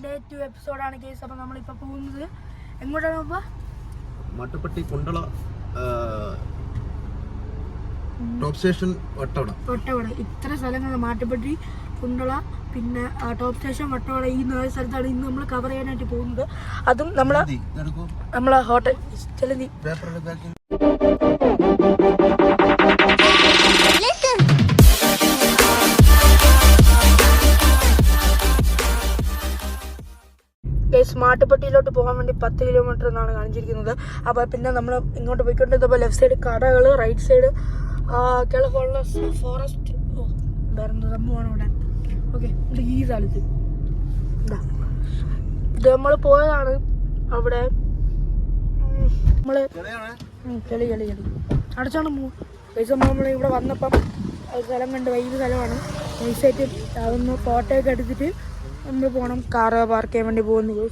Day 2 എപ്പിസോഡാണ് case. അപ്പോൾ നമ്മളിപ്പോൾ പോകുന്നത് എങ്ങോട്ടാണ്? ഇപ്പോൾ മാട്ടുപ്പെട്ടി കുണ്ടള ടോപ്പ് സ്റ്റേഷൻ വട്ടവട ഇത്ര സ്ഥലങ്ങൾ മാട്ടുപ്പെട്ടി കുണ്ടള പിന്നെ ടോപ്പ് സ്റ്റേഷൻ വട്ടവട ഈ 4 സ്ഥലത്താണ് ഇന്ന് നമ്മൾ കവർ ചെയ്യാനായിട്ട് പോകുന്നത്. അതും നമ്മളെ ഹോട്ടൽ ചെലന്തി. മാട്ടുപ്പെട്ടിയിലോട്ട് പോകാൻ വേണ്ടി 10 കിലോമീറ്റർ എന്നാണ് കാണിച്ചിരിക്കുന്നത്. അപ്പോൾ പിന്നെ നമ്മൾ ഇങ്ങോട്ട് പോയിക്കൊണ്ടിരുന്നപ്പോൾ ലെഫ്റ്റ് സൈഡ് കടകൾ, റൈറ്റ് സൈഡ് കിളക്കുള്ള ഫോറസ്റ്റ് വേറെ സംഭവമാണ് ഇവിടെ. ഓക്കെ, ഈ സ്ഥലത്ത് ഇത് നമ്മൾ പോയതാണ്. അവിടെ നമ്മൾ ചെളി അടച്ചാണ് പൈസ. നമ്മൾ ഇവിടെ വന്നപ്പം സ്ഥലം കണ്ട് വൈകി സ്ഥലമാണ്. നൈസായിട്ട് അതൊന്ന് ഫോട്ടോ ഒക്കെ എടുത്തിട്ട് നമ്മൾ പോകണം. കാറ് പാർക്ക് ചെയ്യാൻ വേണ്ടി പോകുന്നത്.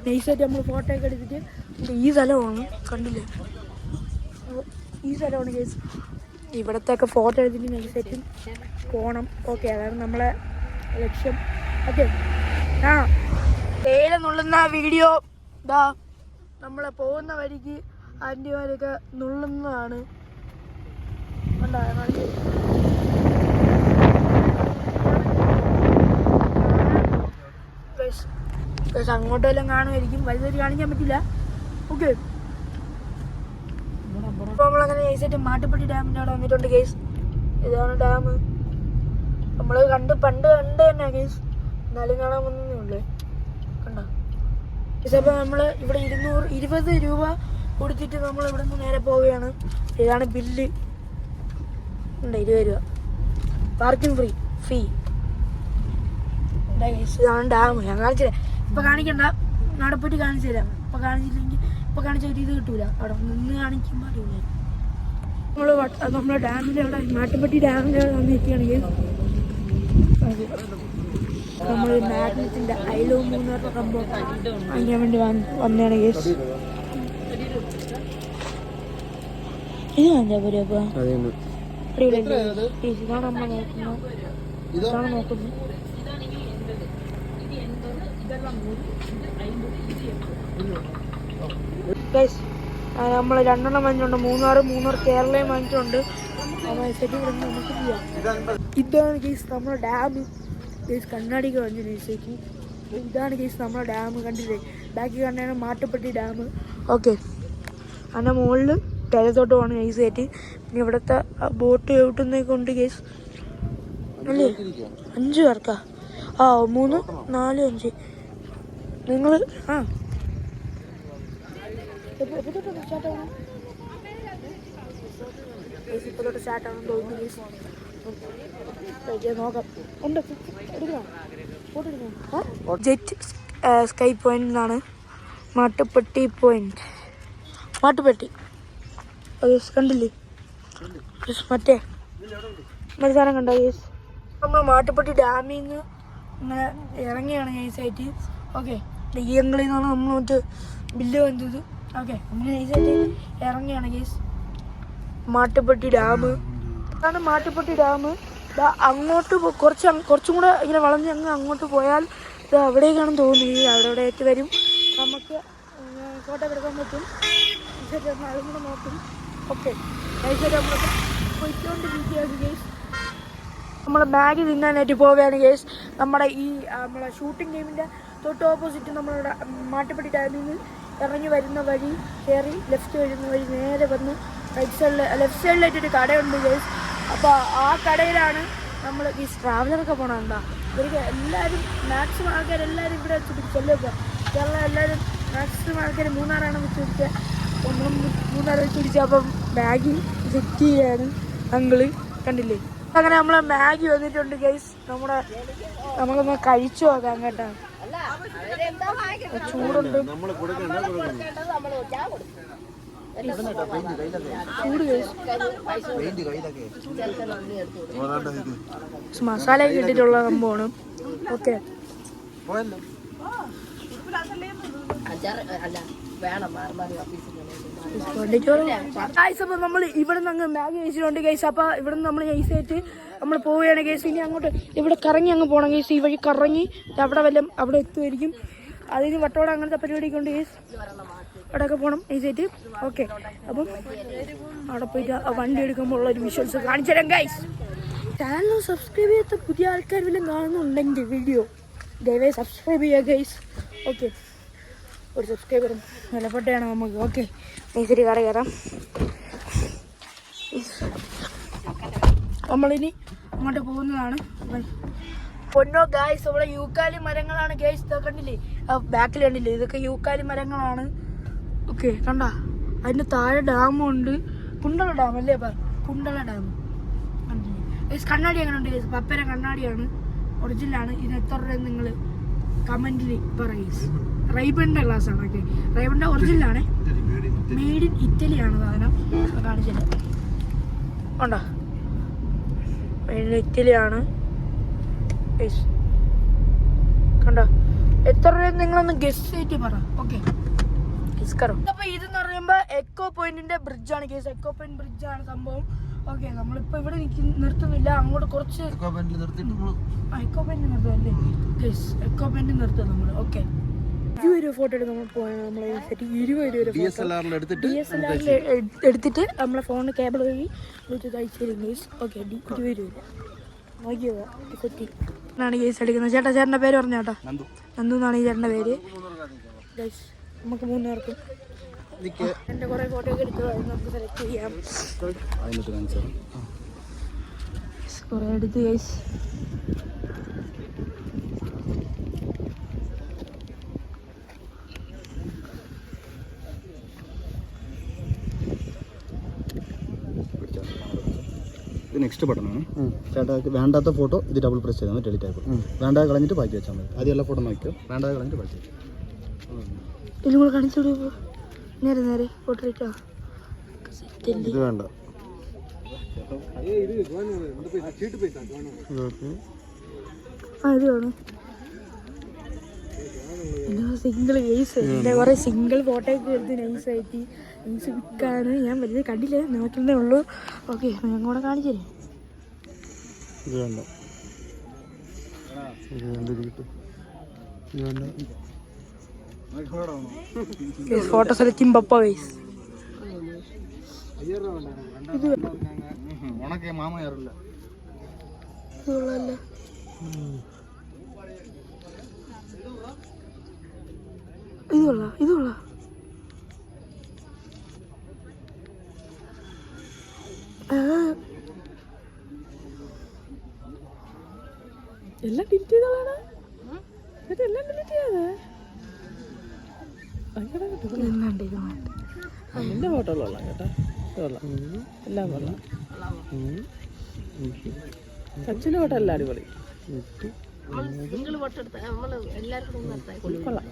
നൈസായിട്ട് നമ്മൾ ഫോട്ടോ ഒക്കെ എടുത്തിട്ട് ഈ സ്ഥലമാണ്, കണ്ടില്ലേ? ഈ സ്ഥലമാണ് കേസ്. ഇവിടത്തെ ഒക്കെ ഫോട്ടോ എടുത്തിട്ട് നൈസായിട്ട് പോകണം. ഓക്കെ, അതാണ് നമ്മളെ ലക്ഷ്യം. ഓക്കെ, ആ തേയില നുള്ളുന്ന വീഡിയോ ഇതാ നമ്മളെ പോകുന്ന വഴിക്ക് ആൻറ്റിമാരൊക്കെ നുള്ളുന്നതാണ്. അങ്ങോട്ടെല്ലാം കാണുമായിരിക്കും, വലുതായിട്ട് കാണിക്കാൻ പറ്റില്ല. ഓക്കെ, അപ്പോൾ നമ്മളങ്ങനെ നൈസായിട്ട് മാട്ടുപ്പെട്ടി ഡാമിൻ്റെ അവിടെ വന്നിട്ടുണ്ട് കേസ്. ഇതാണ് ഡാം. നമ്മൾ പണ്ട് തന്നെ കേസ്, എന്നാലും കാണാൻ വന്നേ ഉള്ളൂ. കണ്ടോ കേസ്? അപ്പോൾ നമ്മൾ ഇവിടെ 20 രൂപ കൊടുത്തിട്ട് നമ്മൾ ഇവിടെ നിന്ന് നേരെ പോവുകയാണ്. ഇതാണ് ബില്ല്. ഉണ്ട് 20 രൂപ പാർക്കിംഗ് ഫീ. ഇതാണ് ഡാം. ഞാൻ കാണിച്ചില്ല, ഇപ്പം കാണിക്കണ്ട, നടപ്പെട്ടി കാണിച്ചു തരാം. ഇപ്പം കാണിച്ചില്ലെങ്കിൽ ഇപ്പം കാണിച്ചിട്ട് ഇത് കിട്ടൂല. അവിടെ നിന്ന് കാണിക്കുമ്പോൾ അറിയില്ല. നമ്മൾ ഡാമിൻ്റെ അവിടെ മാട്ടുപ്പെട്ടി ഡാമിൻ്റെ അവിടെ വന്നിരിക്കുകയാണെങ്കിൽ നമ്മൾ മാഗ്നറ്റിൻ്റെ ഐ ലവ് മൂന്നാർ സംഭവം വാങ്ങിക്കാൻ വേണ്ടി വന്നതാണ് കേസ്. ഇത് കാണിച്ചാൽ പോരെ? അപ്പോൾ ഇതാണ് നമ്മൾ നോക്കുന്നത്. നമ്മൾ 2 വാങ്ങിച്ചിട്ടുണ്ട്. മൂന്നാർ കേരളയും വാങ്ങിച്ചിട്ടുണ്ട്. നമുക്ക് ചെയ്യാം. ഇതാണ് കേസ് നമ്മുടെ ഡാം. കേസ് കണ്ണാടിക്ക് വാങ്ങിച്ചു നൈസേക്ക്. ഇതാണ് കേസ് നമ്മുടെ ഡാം. കണ്ടില്ലേ? ബാക്കി കണ്ടാണ് മാട്ടുപ്പെട്ടി ഡാം. ഓക്കെ, അതിൻ്റെ മുകളിൽ ടെരത്തോട്ട് പോകണം നൈസായിട്ട്. പിന്നെ ഇവിടുത്തെ ബോട്ട് ചവിട്ടുന്നതൊക്കെ ഉണ്ട് കേസ്. അല്ലേ 5 പേർക്കാ? 3, 4, 5 നിങ്ങൾ സ്റ്റാർട്ടാണെന്ന് തോന്നുന്നു. നോക്കാം. ഉണ്ട്, ജെറ്റ് സ്കൈ പോയിന്റ് എന്നാണ് മാട്ടുപ്പെട്ടി പോയിന്റ്. മാട്ടുപ്പെട്ടി കണ്ടില്ലേ? മറ്റേ സാധനം കണ്ടോ കേസ്? നമ്മൾ മാട്ടുപ്പെട്ടി ഡാമിൽ നിന്ന് ഇങ്ങനെ ഇറങ്ങിയാണ് നൈസായിട്ട്. ഓക്കെ, ഈ അംഗിളിൽ നിന്നാണ് നമ്മൾ മറ്റ് ബില്ല് വന്നത്. ഓക്കെ, നമ്മൾ നൈസായിട്ട് ഇറങ്ങിയാണ് കേസ്. മാട്ടുപ്പെട്ടി ഡാം. അതാണ് മാട്ടുപ്പെട്ടി ഡാം. അങ്ങോട്ട് കുറച്ചും കൂടെ ഇങ്ങനെ വളഞ്ഞ് അങ്ങോട്ട് പോയാൽ ഇത് അവിടേക്കാണെന്ന് തോന്നുന്നത്. അവിടെ ആയിട്ട് വരും. നമുക്ക് ഫോട്ടോ എടുക്കാൻ പറ്റും. നൈസായിട്ട് അതും കൂടെ നോക്കും. ഓക്കെ, നൈസായിട്ട് നമ്മൾ പോയിക്കൊണ്ടിരിക്കുകയാണ് കേസ്. നമ്മൾ മാഗി തിന്നാനായിട്ട് പോവുകയാണ് കേസ്. നമ്മളെ ഷൂട്ടിംഗ് ഗെയിമിൻ്റെ തൊട്ട് ഓപ്പോസിറ്റ് നമ്മളുടെ മാട്ടുപ്പെട്ടി ഡാമിൽ നിന്ന് ഇറങ്ങി വരുന്ന വഴി കയറി ലെഫ്റ്റ് വരുന്ന വഴി നേരെ വന്ന് ലെഫ്റ്റ് സൈഡിലായിട്ടൊരു കടയുണ്ട് കേസ്. അപ്പോൾ ആ കടയിലാണ് നമ്മൾ ഈ ട്രാവലറൊക്കെ പോകണമെന്താ. ഇവർക്ക് എല്ലാവരും മാക്സിമം ആൾക്കാരെല്ലാവരും ഇവിടെ വെച്ച് പിടിച്ചല്ലോ. കേരള എല്ലാവരും മാക്സിമം ആൾക്കാർ മൂന്നാറാണ് വെച്ച് പിടിച്ചത്. ഒന്നും മൂന്നാറ് വെച്ച് പിടിച്ചത്. അപ്പം മാഗി സെറ്റ് ചെയ്യാണ് അങ്കിള്, കണ്ടില്ലേ? അങ്ങനെ നമ്മൾ മാഗി വന്നിട്ടുണ്ട് ഗൈസ്. നമുക്കൊന്ന് കഴിച്ചു നോക്കാം കേട്ടോ. ചൂടുണ്ട്. മസാല ഒക്കെ ഇട്ടിട്ടുള്ള സംഭവമാണ്. ഓക്കെ, നമ്മൾ ഇവിടെ നിന്ന് മാഗി കഴിച്ചിട്ടുണ്ട് ഗൈസ്. അപ്പൊ ഇവിടെ നിന്ന് നമ്മൾ നൈസായിട്ട് നമ്മൾ പോവുകയാണ് ഗൈസ്. ഇനി അങ്ങോട്ട് ഇവിടെ കറങ്ങി അങ്ങ് പോകണം ഗൈസ്. ഈ വഴി കറങ്ങി അവിടെ വല്ലതും അവിടെ എത്തുമായിരിക്കും. അതിന് വട്ടോടെ അങ്ങനത്തെ പരിപാടിയൊക്കെ ഉണ്ട് ഗൈസ്. അവിടെയൊക്കെ പോകണം നൈസായിട്ട്. ഓക്കെ, അപ്പം അവിടെ പോയിട്ട് ആ വണ്ടി എടുക്കുമ്പോൾ ഉള്ള ഒരു വിഷ്വൽസ് കാണിച്ചു തരാം ഗൈസ്. ചാനൽ സബ്സ്ക്രൈബ് ചെയ്യാത്ത പുതിയ ആൾക്കാർ വല്ലതും കാണുന്നുണ്ടെങ്കിൽ വീഡിയോ ദയവായി സബ്സ്ക്രൈബ് ചെയ്യുക ഗൈസ്. ഓക്കെ, ഒരു സബ്സ്ക്രൈബറും വിലപ്പെട്ടയാണ് നമുക്ക്. ഓക്കെ, നൈസായിട്ട് കട കയറാം. നമ്മളിനി അങ്ങോട്ട് പോകുന്നതാണ്. പൊന്നോ ഗൈസ്, ഇവിടെ യൂക്കാലി മരങ്ങളാണ് ഗൈസ്. ഇതൊക്കെ കണ്ടില്ലേ, ബാക്കിൽ കണ്ടില്ലേ, ഇതൊക്കെ യൂക്കാലി മരങ്ങളാണ്. ഓക്കെ, കണ്ട അതിൻ്റെ താഴെ ഡാമുണ്ട്. കുണ്ടള ഡാം അല്ലേ? കുണ്ടള ഡാം കണ്ടില്ലേ ഗൈസ്. കണ്ണാടി അങ്ങനെ ഉണ്ട് ഗൈസ്. പപ്പര കണ്ണാടിയാണ്, ഒറിജിനലാണ്. ഇത് എത്ര രൂപ നിങ്ങൾ കമൻറ്റിൽ പറയും. റൈബണിൻ്റെ ഗ്ലാസ്സാണ്. ഓക്കെ, റൈബണിൻ്റെ ഒറിജിനലാണ്, മെയ്ഡ് ഇൻ ഇറ്റലിയാണ് സാധനം. കാണിച്ചില്ല, ഉണ്ടോ? മെയ്ഡ് ഇൻ ഇറ്റലിയാണ് കണ്ടോ. എത്ര രൂപ നിങ്ങളൊന്ന് ഗസ് ചെയ്തിട്ട് പറ. ഓക്കെ, അപ്പൊ ഇതെന്ന് പറയുമ്പോ എക്കോ പോയിന്റിന്റെ ബ്രിഡ്ജാണ് കേസ്. എക്കോ പോയിന്റ് ബ്രിഡ്ജാണ് സംഭവം. ഓക്കെ, നമ്മളിപ്പോ ഇവിടെ നിർത്തുന്നില്ല, അങ്ങോട്ട് കുറച്ച് എക്കോ പോയിന്റ് നിർത്തുമല്ലേ കേസ്. എക്കോ പോയിന്റ് നിർത്തും നമ്മൾ. ഓക്കെ, 20 രൂപ ഫോട്ടോ എടുത്ത് നമ്മൾ പോയാണ്. നമ്മളെ 20 രൂപ DSLR എടുത്തിട്ട് നമ്മളെ ഫോണിന് കേബിൾ വഴി ബ്ലൂടൂത്ത് അയച്ചു തരും കേസ്. ഓക്കെ, 20 രൂപ നോക്കിയോ സെറ്റിനാണ് കേസ് എടുക്കുന്നത്. ചേട്ടൻ്റെ പേര് പറഞ്ഞ ചേട്ടാ, നന്ദു എന്നാണ് ഈ ചേട്ടൻ്റെ പേര് ഗൈസ്. നമുക്ക് 3 പേർക്കും എൻ്റെ കുറേ ഫോട്ടോ ഒക്കെ എടുത്തു, അത് നമുക്ക് സെലക്ട് ചെയ്യാം. കുറേ എടുത്ത് ഗൈസ്. നെക്സ്റ്റ് ബട്ടണാണ് ചേട്ടാ. വേണ്ടാത്ത ഫോട്ടോ ഇത് ഡബിൾ പ്രസ് ചെയ്താൽ ടെലിറ്റ് ആയിപ്പോൾ. വേണ്ടാതെ കളഞ്ഞിട്ട് ബാക്കി വെച്ചാൽ മതി. ആദ്യം എല്ലാ ഫോട്ടോ നോക്കിയോ, വേണ്ടാതെ കളഞ്ഞിട്ട് ബാക്കി വെച്ചു. ഇതിലൂടെ കാണിച്ചോളൂ. നേരെ നേരെ ഫോട്ടോ ഇട്ടോ. ഇത് വേണ്ട. ഇത് വേണം. സിംഗിൾ കേസ് എൻ്റെ കുറേ സിംഗിൾ ഫോട്ടോ ഒക്കെ എടുത്ത് നൈസായിട്ട് നൈസ് വിൽക്കാണ്. ഞാൻ വലിയ കണ്ടില്ല, നോക്കുന്നേ ഉള്ളൂ. ഓക്കെ, ഞാൻ കൂടെ കാണിച്ചു തരാം. ഫോട്ടോ സെലക്ടിങ് പപ്പ വൈസ്. ഉണക്കെ മാമ കയറില്ല. ഇത് കൊള്ളാം. എല്ലാം ഡിലീറ്റ് ചെയ്തോളാണ്. എല്ലാം ഡിലീറ്റ് ചെയ്യാതെ എൻ്റെ ഫോട്ടോ കൊള്ളാം കേട്ടോ, കൊള്ളാം, എല്ലാം കൊള്ളാം. സച്ചിൻ്റെ ഫോട്ടോ എല്ലാം അടിപൊളി. കൊള്ളാം.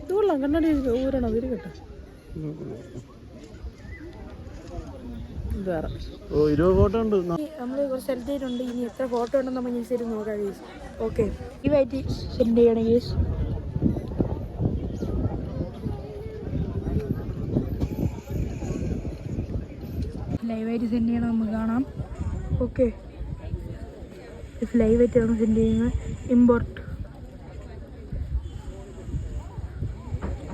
ഇത് കൊള്ളാം. കണ്ണാടി ഊരണം, ഇരിക്കട്ടെ. വേറെ 20 ഫോട്ടോ ഉണ്ട്. നമ്മൾ കുറച്ച് സെലക്ട് ചെയ്തിട്ടുണ്ട്. ഇനി എത്ര ഫോട്ടോ ഉണ്ടെന്ന് നമ്മൾ യൂസ് ചെയ്ത് നോക്കാം ഗേസ്. ഓക്കെ, ലൈവായിട്ട് സെൻഡ് ചെയ്യണം ഗേസ്. ലൈവായിട്ട് സെൻഡ് ചെയ്യണം, നമുക്ക് കാണാം. ഓക്കെ, ലൈവായിട്ടാണ് സെൻഡ് ചെയ്യുന്നത്. Import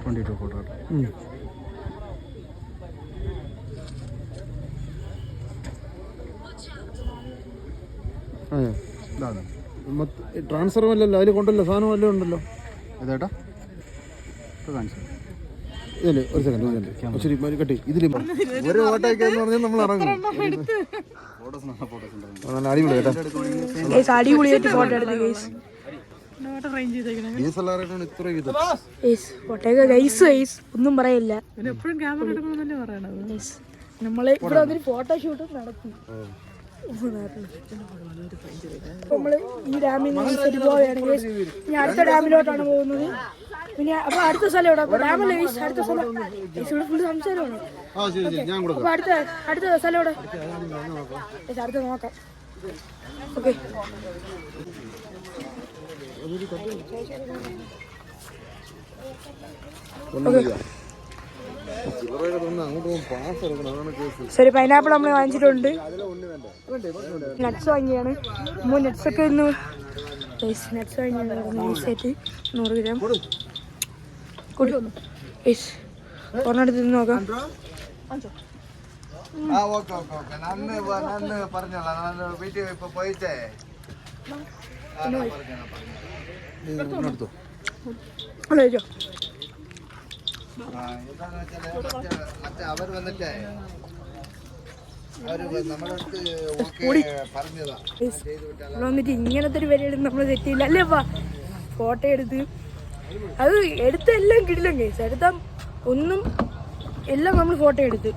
22 photo. ട്രാൻസ്ഫർ അല്ലല്ലോ, അതിൽ കൊണ്ടല്ലോ സാധനം വല്ലതും ഉണ്ടല്ലോ. ഏതാ കാണിച്ചു ഇതില് ഒരു സെക്കൻഡ് ശരി കട്ടി. ഇതിൽ ഒരു ഫോട്ടോയ്ക്ക് എന്ന് പറഞ്ഞാൽ നമ്മൾ ഇറങ്ങും. നല്ല അടിപൊളി കേട്ടോ. അടിപൊളിയായിട്ട് ഫോട്ടോ എടുത്ത് ഗൈസ്. DSLR-ആയിട്ടാണ് ഇത്ര ഇത്. ഫോട്ടോയൊക്കെ ഗൈസ് ഒന്നും പറയില്ല. എപ്പോഴും ക്യാമറ എടുക്കണമെന്നല്ലേ പറയണത്. നമ്മൾ ഇവിടെ വന്നൊരു ഫോട്ടോഷൂട്ടും നടത്തി. നമ്മൾ ഈ ഡാമിൽ നിന്ന് ശരി പോവുകയാണെങ്കിൽ ഇനി അടുത്ത ഡാമിലോട്ടാണ് പോകുന്നത്. പിന്നെ അപ്പൊ അടുത്ത സ്ഥലം എവിടെ? അപ്പൊ ഡാമല്ലേ അടുത്ത സ്ഥലം? ഇവിടെ ഫുള്ള് സംസാരമാണ്. അപ്പൊ അടുത്ത സ്ഥലം എവിടെ? അടുത്ത നോക്കാം. ഓക്കെ, ശരി. പൈനാപ്പിൾ നമ്മൾ വാങ്ങിച്ചിട്ടുണ്ട്, നട്ട്സ് വാങ്ങിയാണ്. നട്ട്സ് ഒക്കെ ഇന്ന് നട്ട്സ് വാങ്ങിയാണ്. നൈസായിട്ട് 100 ഗ്രാം കൂടി ഒരെണ്ണെടുത്ത് നോക്കാം. ഹലോ അവർ വന്നിട്ടേ വന്നിട്ട് ഇങ്ങനത്തെ ഒരു പരിപാടി നമ്മൾ തെറ്റിയില്ല അല്ലേപ്പാ. ഫോട്ടോ എടുത്ത് അത് എടുത്ത എല്ലാം കിടില്ല കേസ്. എടുത്ത ഒന്നും എല്ലാം നമ്മൾ ഫോട്ടോ എടുത്ത്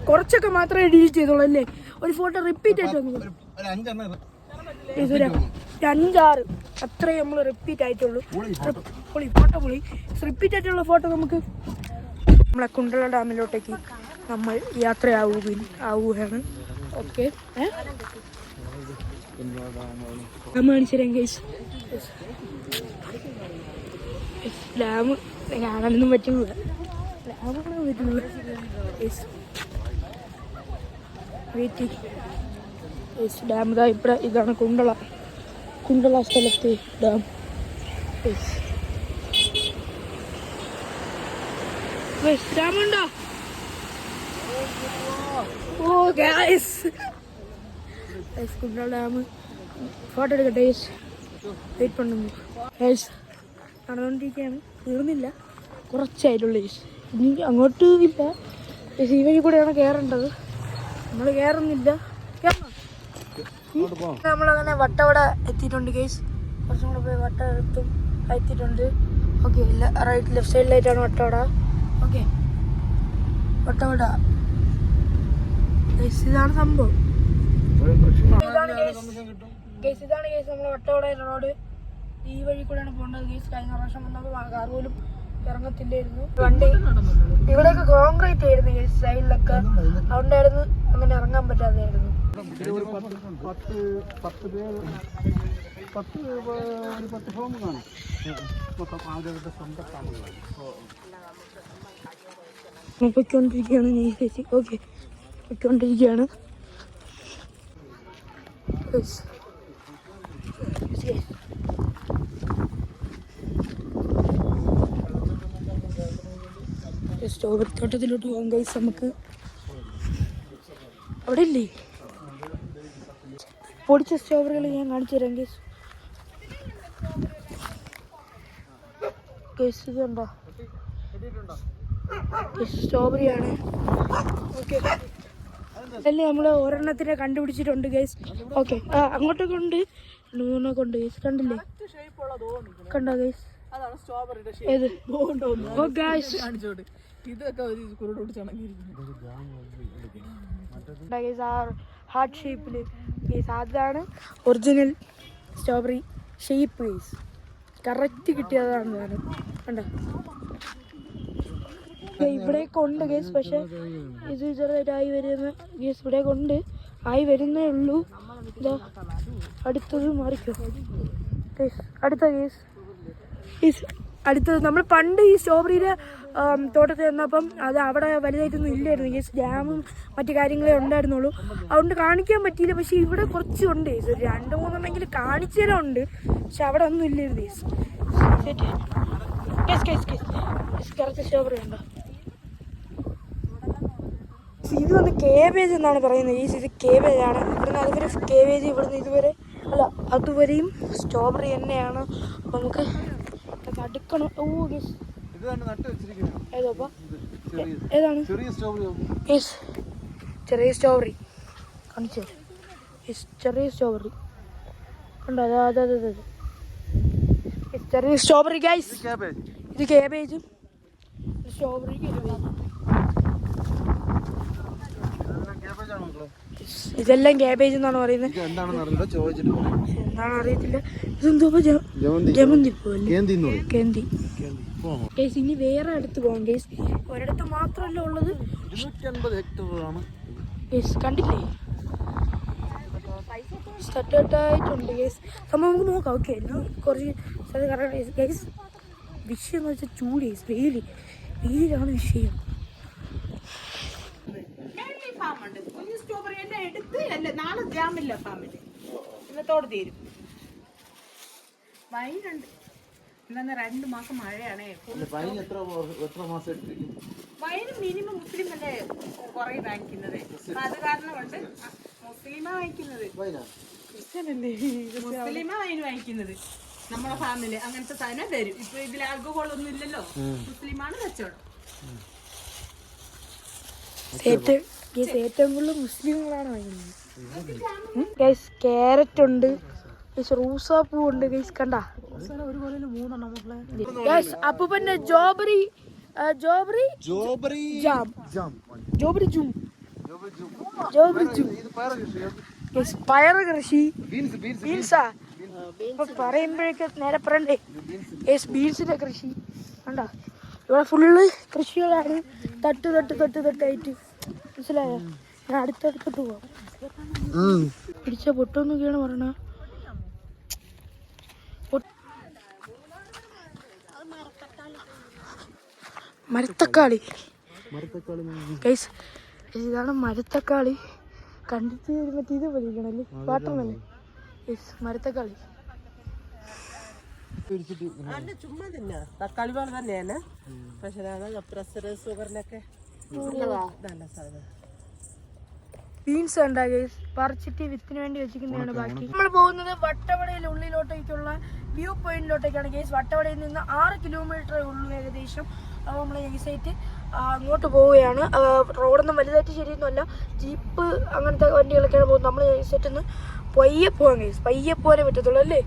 കുറച്ചൊക്കെ മാത്രമേ ഡിലീറ്റ് ചെയ്തോളൂ അല്ലേ. ഒരു ഫോട്ടോ റിപ്പീറ്റ് ആയിട്ട് വന്നു 5-6 അത്രയും നമ്മൾ റിപ്പീറ്റ് ആയിട്ടുള്ളൂ. ഫോട്ടോ പൊളി റിപ്പീറ്റ് ആയിട്ടുള്ള ഫോട്ടോ നമുക്ക് നമ്മളെ കുണ്ടള ഡാമിലോട്ടേക്ക് നമ്മൾ യാത്രയാവുകയാണ്. ഓക്കെ, കാണിച്ചുതരാം ഗൈസ്. ഡാം കാണാനൊന്നും പറ്റുന്നില്ല. ഡാം കാണാൻ പറ്റുന്നില്ല. ഡാം ഇതാ ഇവിടെ. ഇതാണ് കുണ്ടള സ്ഥലത്തെ ഡാം. ഡാമുണ്ടോ? ഓ ഗൈസ്, കുണ്ടള ഡാം ഫോട്ടോ എടുക്കട്ടെ. വെയിറ്റ് പണ്ണു ഗൈസ്. നടന്നുകൊണ്ടിരിക്കുകയാണ്, തീർന്നില്ല, കുറച്ചായിട്ടുള്ളൂ ഗൈസ്. ഇനി അങ്ങോട്ട് ഇല്ല. ഈ വഴി കൂടെയാണ് കയറേണ്ടത്. നമ്മൾ കയറുന്നില്ല. നമ്മളങ്ങനെ വട്ടവട എത്തിയിട്ടുണ്ട് ഗൈസ്. കുറച്ചും കൂടെ പോയി വട്ടം എത്തിയിട്ടുണ്ട്. ഓക്കെ, ലെഫ്റ്റ് സൈഡിലായിട്ടാണ് വട്ടവട. ഓക്കെ, വട്ടവട ഇതാണ് സംഭവം. ഇതാണ് ഗൈസ് നമ്മളെ വട്ടവട റോഡ്. ഈ വഴി കൂടെയാണ് പോകേണ്ടത് ഗൈസ്. കഴിഞ്ഞ പ്രാവശ്യം വന്നപ്പോൾ കാർ പോലും ഇറങ്ങത്തില്ലായിരുന്നു. വണ്ടി ഇവിടെയൊക്കെ കോൺക്രീറ്റ് ആയിരുന്നു ഗൈസ്, സൈഡിലൊക്കെ. അതുകൊണ്ടായിരുന്നു അങ്ങനെ ഇറങ്ങാൻ പറ്റാതെയായിരുന്നു. പൊയ്ക്കൊണ്ടിരിക്കുകയാണ് ചേച്ചി. ഓക്കെ, പൊയ്ക്കൊണ്ടിരിക്കുകയാണ്. സ്ട്രോബെറി തോട്ടത്തിലോട്ട് പോകാൻ ഗൈസ്. നമുക്ക് അവിടെ ഇല്ലേ പൊടിച്ച സ്ട്രോബെറികൾ ഞാൻ കാണിച്ചു തരാം ഗൈസ്. ഗൈസ് ഇതുണ്ടോ? സ്ട്രോബെറിയാണ്. ഓക്കെ, അല്ലേ നമ്മൾ ഒരെണ്ണത്തിനെ കണ്ടുപിടിച്ചിട്ടുണ്ട് ഗൈസ്. ഓക്കെ, അങ്ങോട്ടൊക്കെ ഉണ്ട്, 3 ഉണ്ട് ഗൈസ്. കണ്ടില്ലേ? കണ്ടോ ഗൈസ്? ഏത്? ഓ ഗൈസ്, ഇതൊക്കെ ഒരു കുരുടോട് ഹാർട്ട് ഷേപ്പിൽ ഗൈസ്. അതാണ് original strawberry shape guys. Correct കിട്ടിയതാണ് ഞാൻ. കണ്ടോ? ഇവിടെയൊക്കെ ഉണ്ട് ഗൈസ്. പക്ഷെ ഇത് ചെറുതായിട്ട് ആയി വരുന്ന ഗൈസ്. ഇവിടെയൊക്കെ ഉണ്ട്, ആയി വരുന്നേ ഉള്ളൂ. ഇതാ അടുത്തത് മാറിക്കോ ഗൈസ്. അടുത്ത ഗൈസ് അടുത്തത് നമ്മൾ പണ്ട് ഈ സ്ട്രോബെറിയുടെ തോട്ടത്തിൽ വന്നപ്പം അത് അവിടെ വലുതായിട്ടൊന്നും ഇല്ലായിരുന്നു ഗൈസ്. ജാമും മറ്റു കാര്യങ്ങളേ ഉണ്ടായിരുന്നുള്ളൂ. അതുകൊണ്ട് കാണിക്കാൻ പറ്റിയില്ല. പക്ഷെ ഇവിടെ കുറച്ചുണ്ട് ഗൈസ്. 2-3 കാണിച്ചു തരാൻ ഉണ്ട്. പക്ഷെ അവിടെ ഒന്നും ഇല്ലായിരുന്നു ഗൈസ്. കറക്റ്റ് സ്ട്രോബെറി ഉണ്ടോ? ഇത് വന്ന് കേബേജ് എന്നാണ് പറയുന്നത് ഗൈസ്. ഇത് കേബേജ് ആണ്. ഇവിടുന്ന് അതുവരെ കേബേജ്, ഇവിടുന്ന് ഇതുവരെ അല്ല അതുവരെയും സ്ട്രോബെറി തന്നെയാണ്. അപ്പം നമുക്ക് അടുക്കണം. ഓ ഗൈസ്, ഏതോപ്പാ? ഏതാണ്? ചെറിയ സ്ട്രോബെറി കാണിച്ചോ? ചെറിയ സ്ട്രോബെറി ഉണ്ടോ? അതെ ചെറിയ സ്ട്രോബെറി ഗൈസ്. ഇത് കേബേജും സ്ട്രോബെറി ഇതെല്ലാം ക്യാബേജ് എന്നാണ് പറയുന്നത്. ഇത് എന്താണെന്ന് അറിഞ്ഞില്ല, ചോദിച്ചിട്ട് പറയാം. എന്താണെന്ന് അറിയത്തില്ല. ഇതെന്തോ ജമന്തി പോലെ കേന്തി. കേസ് ഇനി വേറെ അടുത്ത് പോകാം കേസ്. ഒരിടത്ത് മാത്രമല്ല ഉള്ളത്. 250 ഹെക്ടറാണ്. കേസ് കണ്ടില്ലേ, സെറ്റായിട്ടുണ്ട് കേസ്. സംഭവം നമുക്ക് നോക്കാം. ഓക്കെ, കുറച്ച് സ്ഥലം കറക്റ്റ് കേസ്. വിഷയം എന്ന് വെച്ചാൽ ചൂട് കേസ്, വെയിലാണ് വിഷയം. നാളെ ജാമില്ല ഫാമില് ഇന്നത്തോട് തീരും. വൈനുണ്ട്. ഇന്ന് 2 മാസം മഴയാണേ. എത്ര മാസം എടുത്തിരിക്കും? വൈന് മിനിമം മുസ്ലിം അല്ലേ കുറെ വാങ്ങിക്കുന്നത്. അത് കാരണം കൊണ്ട് മുസ്ലിമാ വാങ്ങിക്കുന്നത്. ക്രിസ്ത്യനല്ലേ മുസ്ലിമാ വൈന് വാങ്ങിക്കുന്നത്. നമ്മളെ ഫാമിലി അങ്ങനത്തെ സാധനം തരും. ഇപ്പൊ ഇതിൽ ആൽക്കഹോൾ ഒന്നും ഇല്ലല്ലോ. മുസ്ലിമാണ് കച്ചവടം. ഏറ്റവും കൂടുതൽ മുസ്ലിങ്ങളാണ് വാങ്ങുന്നത്. ഗൈസ് ക്യാരറ്റ് ഉണ്ട്, റൂസാപ്പൂ ഉണ്ട്. ഗൈസ് കണ്ട ഗൈസ് അപ്പൂപ്പന്റെ ജോബറി പയറ് കൃഷി. ബീൻസാ ഇപ്പൊ പറയുമ്പോഴേക്ക് നേരെ പറയണ്ടേ. ഗൈസ് ബീൻസിന്റെ കൃഷി കണ്ട. ഇവിടെ ഫുള്ള് കൃഷികളാണ്. തട്ടായിട്ട് മനസ്സിലായോ? ഞാൻ അടുത്തടുത്തോട്ട് പോവാം. പിടിച്ച പൊട്ടൊന്നൊക്കെയാണ് പറയണ. മരത്തക്കാളി ഗൈസ്, ഇതാണ് മരത്തക്കാളി. കണ്ടിട്ട് മറ്റേ ഇത് വലിക്കണല്ലേ, വാട്ടർമല്ലേ. ഗൈസ് മരത്തക്കാളി ചുമ്മാ തിന്ന തക്കാളി പോലെ തന്നെയാണ്. പക്ഷെ പ്രഷർ ഷുഗറിനൊക്കെ നല്ല സാധനം. ബീൻസ് ഉണ്ടാ ഗൈസ്, പറിച്ചിട്ട് വിത്തിന് വേണ്ടി വെച്ചിരിക്കുന്നതാണ് ബാക്കി. നമ്മൾ പോകുന്നത് വട്ടവടയിൽ ഉള്ളിലോട്ടേക്കുള്ള വ്യൂ പോയിന്റിലോട്ടേക്കാണ് ഗൈസ്. വട്ടവടയിൽ നിന്ന് 6 കിലോമീറ്ററേ ഉള്ളൂ ഏകദേശം. അപ്പോൾ നമ്മൾ നൈസായിട്ട് അങ്ങോട്ട് പോവുകയാണ്. റോഡൊന്നും വലുതായിട്ട് ശരിയൊന്നുമല്ല, ജീപ്പ് അങ്ങനത്തെ വണ്ടികളൊക്കെയാണ് പോകുന്നത്. നമ്മൾ നൈസായിട്ട് ഒന്ന് പയ്യെ പോകാൻ ഗൈസ്. പയ്യെ പോകാനേ പറ്റത്തുള്ളൂ അല്ലേ?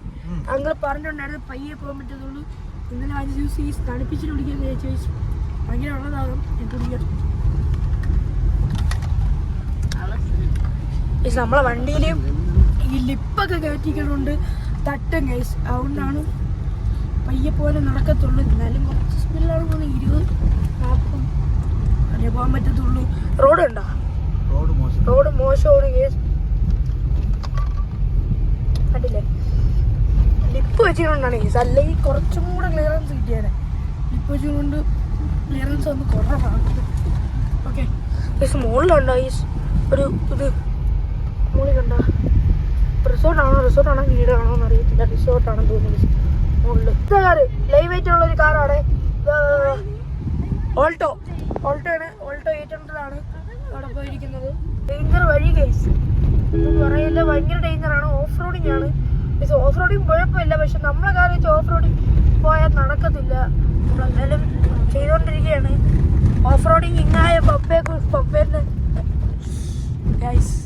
അങ്ങൾ പറഞ്ഞിട്ടുണ്ടായിരുന്നു പയ്യെ പോകാൻ പറ്റത്തുള്ളൂ. ഇന്നലെ 5 ദിവസം ഈ തണുപ്പിച്ചിട്ട് കുടിക്കാൻ ചോദിച്ചു. ഭയങ്കര ഉള്ളതാകും എനിക്ക് കുടിക്കാം. നമ്മളെ വണ്ടിയിൽ ഈ ലിപ്പൊക്കെ കയറ്റിക്കൊണ്ട് തട്ടും ഗൈസ്. അതുകൊണ്ടാണ് പയ്യെ പോലെ നടക്കത്തുള്ളൂ. എന്നാലും കുറച്ച് സ്പീഡിലാണ് പോകുന്നത്. 20-40 അങ്ങനെ പോകാൻ പറ്റത്തുള്ളൂ. റോഡ് ഉണ്ടോ? റോഡ് മോശമാണ് ഗൈസ്. കണ്ടില്ലേ, ലിപ്പ് വെച്ചുകൊണ്ടാണ് ഗൈസ്. അല്ലെങ്കിൽ കുറച്ചും കൂടെ ക്ലിയറൻസ് കിട്ടിയാണ്. ലിപ്പ് വെച്ചുകൊണ്ട് ക്ലിയറൻസ് ഒന്ന് കുറവാണ്. ഓക്കെ ഗൈസ്, മുകളിലുണ്ടോ ഗൈസ് ഒരു ഇത് മുകളിൽ കണ്ടോ? റിസോർട്ടാണോ വീടാണോ എന്ന് അറിയത്തില്ല. റിസോർട്ടാണെന്ന് തോന്നുന്നു. മുകളിൽ കാറ് ലൈവായിട്ടുള്ള ഒരു കാറാണ്. ഓൾട്ടോ ആണ്. ഓൾട്ടോ 800 അവിടെ പോയിരിക്കുന്നത്. ഡേഞ്ചർ വഴി ഗൈസ് പറയില്ല, ഭയങ്കര ഡേഞ്ചറാണ്. ഓഫ് റോഡിങ് ആണ്. ഓഫ് റോഡിങ് കുഴപ്പമില്ല, പക്ഷെ നമ്മളെ കാർ വെച്ച് ഓഫ് റോഡിങ് പോയാൽ നടക്കത്തില്ല. നമ്മളെന്തായാലും ചെയ്തുകൊണ്ടിരിക്കുകയാണ്. ഓഫ് റോഡിങ് ഇങ്ങായ പപ്പേന്റെ ഗൈസ്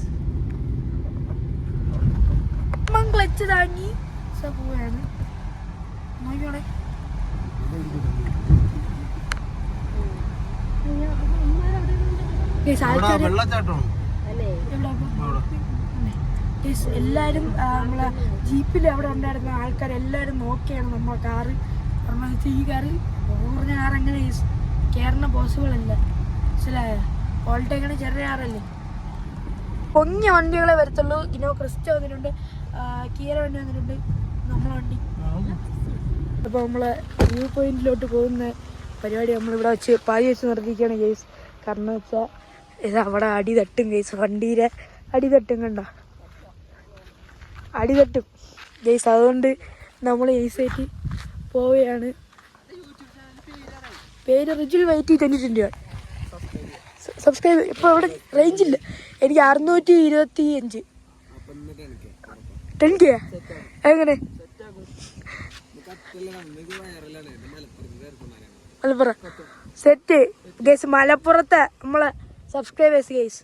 ക്ലച്ച് താങ്ങി പോവുകയാണ്. നോക്കിയോടെ എല്ലാരും നമ്മളെ ജീപ്പിൽ അവിടെ ഉണ്ടായിരുന്ന ആൾക്കാരെല്ലാരും നോക്കിയാണ് നമ്മളെ കാറ്. കാരണം വെച്ചാൽ ഈ കാറ് പറഞ്ഞ കാറങ്ങനെ കയറണ പോസിബിൾ അല്ല. മനസ്സിലായോ? ഓൾട്ടേക്കാണ് ചെറിയ കാറല്ലേ. പൊങ്ങിയ വണ്ടികളെ വരത്തുള്ളൂ. ഇന്നോ ക്രിസ്റ്റ വന്നിട്ടുണ്ട്, കിയറ വണ്ടി വന്നിട്ടുണ്ട്, നമ്മളെ വണ്ടി. അപ്പോൾ നമ്മൾ വ്യൂ പോയിന്റിലോട്ട് പോകുന്ന പരിപാടി നമ്മളിവിടെ വെച്ച് പാതി വെച്ച് നിർത്തിയിരിക്കുകയാണ് ഗൈസ്. കാരണം വെച്ചാൽ ഇത് അവിടെ അടി തട്ടും ഗൈസ്. വണ്ടിയിലെ അടി തട്ടും കണ്ട, അടി തട്ടും ഗൈസ്. അതുകൊണ്ട് നമ്മൾ ഗൈസായിട്ട് പോവുകയാണ്. പേര് റിജുൽ വൈറ്റി 2021. സബ്സ്ക്രൈബ്. ഇപ്പോൾ ഇവിടെ റേഞ്ചില്ല. എനിക്ക് 625 10K എങ്ങനെ? Malappuram set guys. മലപ്പുറത്തെ നമ്മളെ സബ്സ്ക്രൈബേഴ്സ് ഗൈസ്.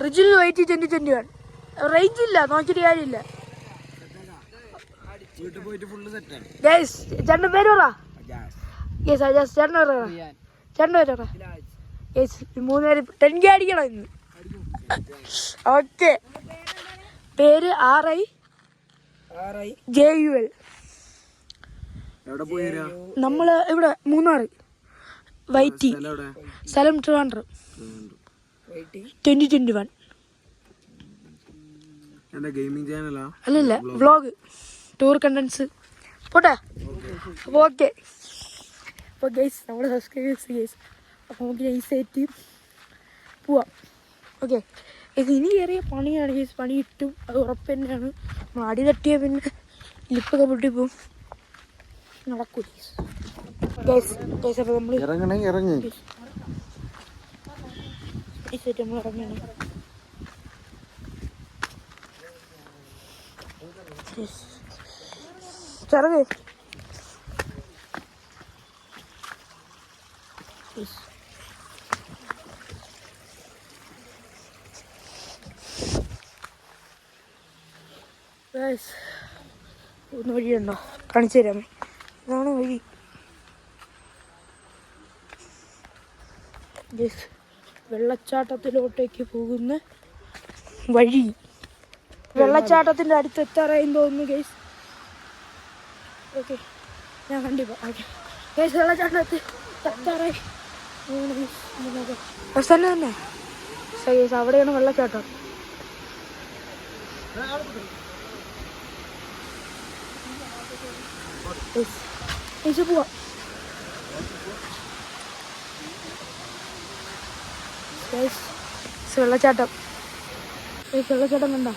റിജുൽ വൈറ്റി 2021. റേഞ്ചില്ല, നോക്കിയിട്ട് കാര്യമില്ല ഗൈസ്. ചേട്ടൻ്റെ പേര് പറ ഗൈസ്. അജാസ് ചേട്ടൻ്റെ പേര് പറ. ചേട്ടൻ്റെ പേര് പറ ഗൈസ്. 3 പേര് 10K അടിക്കണം ഇന്ന്. ഓക്കെ. പേര് RIJUL. നമ്മള് ഇവിടെ മൂന്നാർ വൈറ്റി. സ്ഥലം ട്രിവാൻഡ്രം. 2021. അല്ലല്ല, വ്ളോഗ്, ടൂർ കണ്ടൻസ് പോട്ടെ. അപ്പോൾ ഓക്കെ. അപ്പോൾ ഗൈസ് നമ്മുടെ സബ്സ്ക്രൈബേഴ്സ് ഗൈസ്. അപ്പോൾ നമുക്ക് നൈസായിട്ട് പോവാം. ഓക്കെ. ഇത് ഇനി കയറിയ പണിയാണ് ഗൈസ്. പണി കിട്ടും, അത് ഉറപ്പ് തന്നെയാണ്. നമ്മൾ അടി തട്ടിയാൽ പിന്നെ ലിപ്പൊക്കെ പൊട്ടിപ്പോവും, നടക്കും ഗൈസ്. അപ്പോൾ നമ്മൾ ഇറങ്ങി നൈസായിട്ട് നമ്മൾ ഇറങ്ങണം. ചെറുത് ഒന്ന് വഴിയുണ്ടോ? കാണിച്ചു തരാമേ. ഇതാണ് വഴി. വെള്ളച്ചാട്ടത്തിലോട്ടേക്ക് പോകുന്ന വഴി. വെള്ളച്ചാട്ടത്തിൻ്റെ അടുത്ത് എത്താറായെന്ന് തോന്നുന്നു ഗൈസ്. ഓക്കെ, ഞാൻ കണ്ടിപ്പോ. ഓക്കെ ഗൈസ്, വെള്ളച്ചാട്ടത്തിൽ എത്താറായി തന്നെ. ഗൈസ്, അവിടെയാണ് വെള്ളച്ചാട്ടം. ഗൈസ് പോവാം. ഗൈസ്, വെള്ളച്ചാട്ടം. വെള്ളച്ചാട്ടം കണ്ടോ?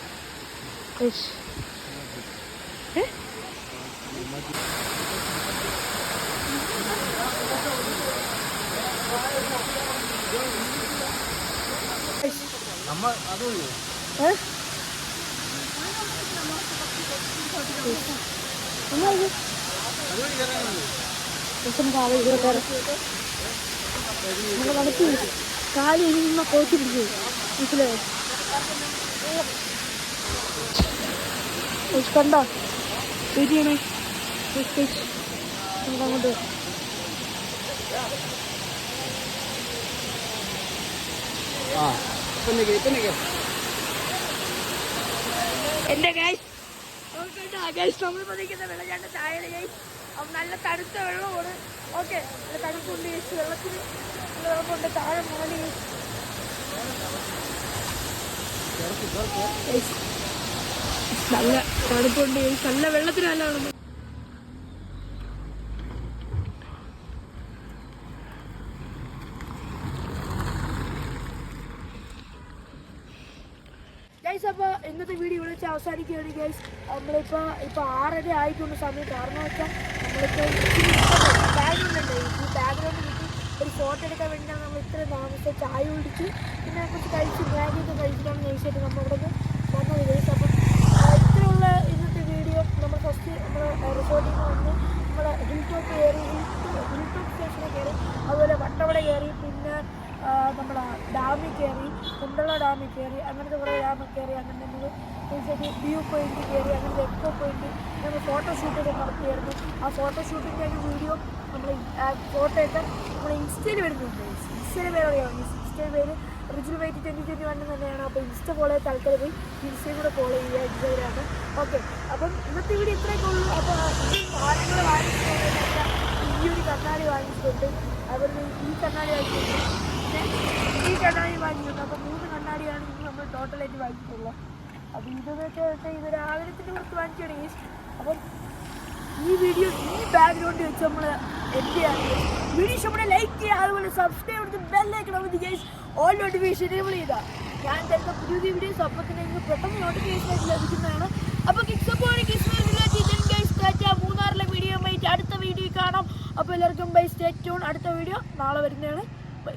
കാലി ഇനി കോച്ചി പിടിച്ചു മനസ്സിലായോ? കണ്ടോ? വെയിറ്റ് ചെയ്യണേ. അങ്ങോട്ട് എന്റെ ഗൈസ് നമ്മളിപ്പോ നിൽക്കുന്ന വെള്ളച്ചാട്ടം ചായയുടെ ഗൈസ്. അപ്പം നല്ല തണുത്ത വെള്ളമാണ്. ഓക്കെ, നല്ല തണുപ്പുണ്ട് ഗൈസ്. വെള്ളത്തിന് വെള്ളമുണ്ട്. താഴെ മോളി നല്ല തണുപ്പുണ്ട് ഗൈസ്. നല്ല വെള്ളത്തിന് നല്ല വെള്ളം. ഗൈസ്, അപ്പോൾ ഇന്നത്തെ വീഡിയോ വിളിച്ച് അവസാനിക്കുകയാണ് ഗൈസ്. നമ്മളിപ്പോൾ 6:30 ആയിട്ടുണ്ട് സമയം. കാരണം വെച്ചാൽ നമ്മളിപ്പോൾ ബാക്ക്ഗ്രൗണ്ട് ഉണ്ട്. ഈ ബാക്ക്ഗ്രൗണ്ട് കിട്ടി ഒരു ഫോട്ടോ എടുക്കാൻ വേണ്ടിയിട്ടാണ് നമ്മൾ ഇത്രയും താമസിച്ച് ചായ കുടിച്ച് പിന്നെ കുറച്ച് കഴിച്ച് മാഗിയൊക്കെ കഴിച്ചിട്ടാണ് നൈസായിട്ട് നമ്മളിവിടെ വന്നത് ഗൈസ്. അപ്പം ഇത്രയുള്ള ഇന്നത്തെ വീഡിയോ. നമ്മൾ ഫസ്റ്റ് നമ്മൾ റിസോർട്ടിൽ നിന്ന് വന്ന് നമ്മൾ ഹിൽ ടോപ്പ് സ്റ്റേഷനിൽ കയറി, അതുപോലെ വട്ടവട കയറി, പിന്നെ നമ്മുടെ ഡാമിൽ കയറി, കുണ്ടള ഡാമിൽ കയറി, അങ്ങനത്തെ കുറേ ഡാമിൽ കയറി. അങ്ങനെ നമ്മൾ വ്യൂ പോയിന്റ് കയറി, അങ്ങനത്തെ എക്കോ പോയിന്റ് നമ്മൾ ഫോട്ടോഷൂട്ടൊക്കെ നടത്തിയായിരുന്നു. ആ ഫോട്ടോഷൂട്ടിൻ്റെ ഒരു വീഡിയോ നമ്മൾ ഫോട്ടോയൊക്കെ നമ്മൾ ഇൻസ്റ്റയിൽ വരുന്നുണ്ട്. ഇൻസ്റ്റയിൽ പേരറിയാം. ഇൻസ്റ്റയിൽ പേര് റിജിൽ വൈറ്റ് 2021 തന്നെയാണ്. അപ്പോൾ ഇൻസ്റ്റ ഫോളോ ചെയ്ത് ആൾക്കാർ പോയി ഇൻസ്റ്റയിൽ കൂടെ ഫോളോ ചെയ്യുക, ഇൻസ്റ്റഗ്രാമ്. ഓക്കെ, അപ്പം ഇന്നത്തെ വീഡിയോ ഇത്രയൊക്കെ ഉള്ളൂ. അപ്പോൾ സാധനങ്ങൾ വാങ്ങിച്ചിട്ടുണ്ട്. ഈ ഒരു കണ്ണാടി വാങ്ങിച്ചിട്ടുണ്ട്, അതുപോലെ ഈ കണ്ണാടി വാങ്ങിച്ചിട്ടുണ്ട്, ഈ കണ്ണാടി വാങ്ങിയിട്ടുണ്ട്. അപ്പോൾ 3 കണ്ണാടിയാണ് ഇന്ന് നമ്മൾ ടോട്ടലായിട്ട് വാങ്ങിച്ചിട്ടുള്ളത്. അപ്പോൾ ഇതൊക്കെ വെച്ചാൽ ഇതൊരു ആഗ്രഹത്തിൻ്റെ പുറത്ത് വാങ്ങിച്ചാണ് ഗൈസ്. അപ്പം ഈ വീഡിയോ ഈ ബാക്ക്ഗ്രൗണ്ട് വെച്ച് നമ്മൾ എൻഡ് ചെയ്യാണ്. വീഡിയോ ഇഷ്ടപ്പെട്ട ലൈക്ക് ചെയ്യുക, അതുപോലെ സബ്സ്ക്രൈബ് ചെയ്ത് ബെല്ലൈക്കൺ അമർത്തി ഗൈസ് ഓൾ നോട്ടിഫിക്കേഷൻ എനേബിൾ ചെയ്താൽ ഞാൻ തരുന്ന പുതിയ വീഡിയോസ് അപ്പോൾ തന്നെ നിങ്ങൾക്ക് പെട്ടെന്ന് നോട്ടിഫിക്കേഷൻ ആയിട്ട് ലഭിക്കുന്നതാണ്. അപ്പോൾ മൂന്നാറിലെ വീഡിയോ ആയിട്ട് അടുത്ത വീഡിയോ കാണാം. അപ്പോൾ എല്ലാവർക്കും ബൈ, സ്റ്റേ ട്യൂൺ. അടുത്ത വീഡിയോ നാളെ വരുന്നതാണ്. ബൈ.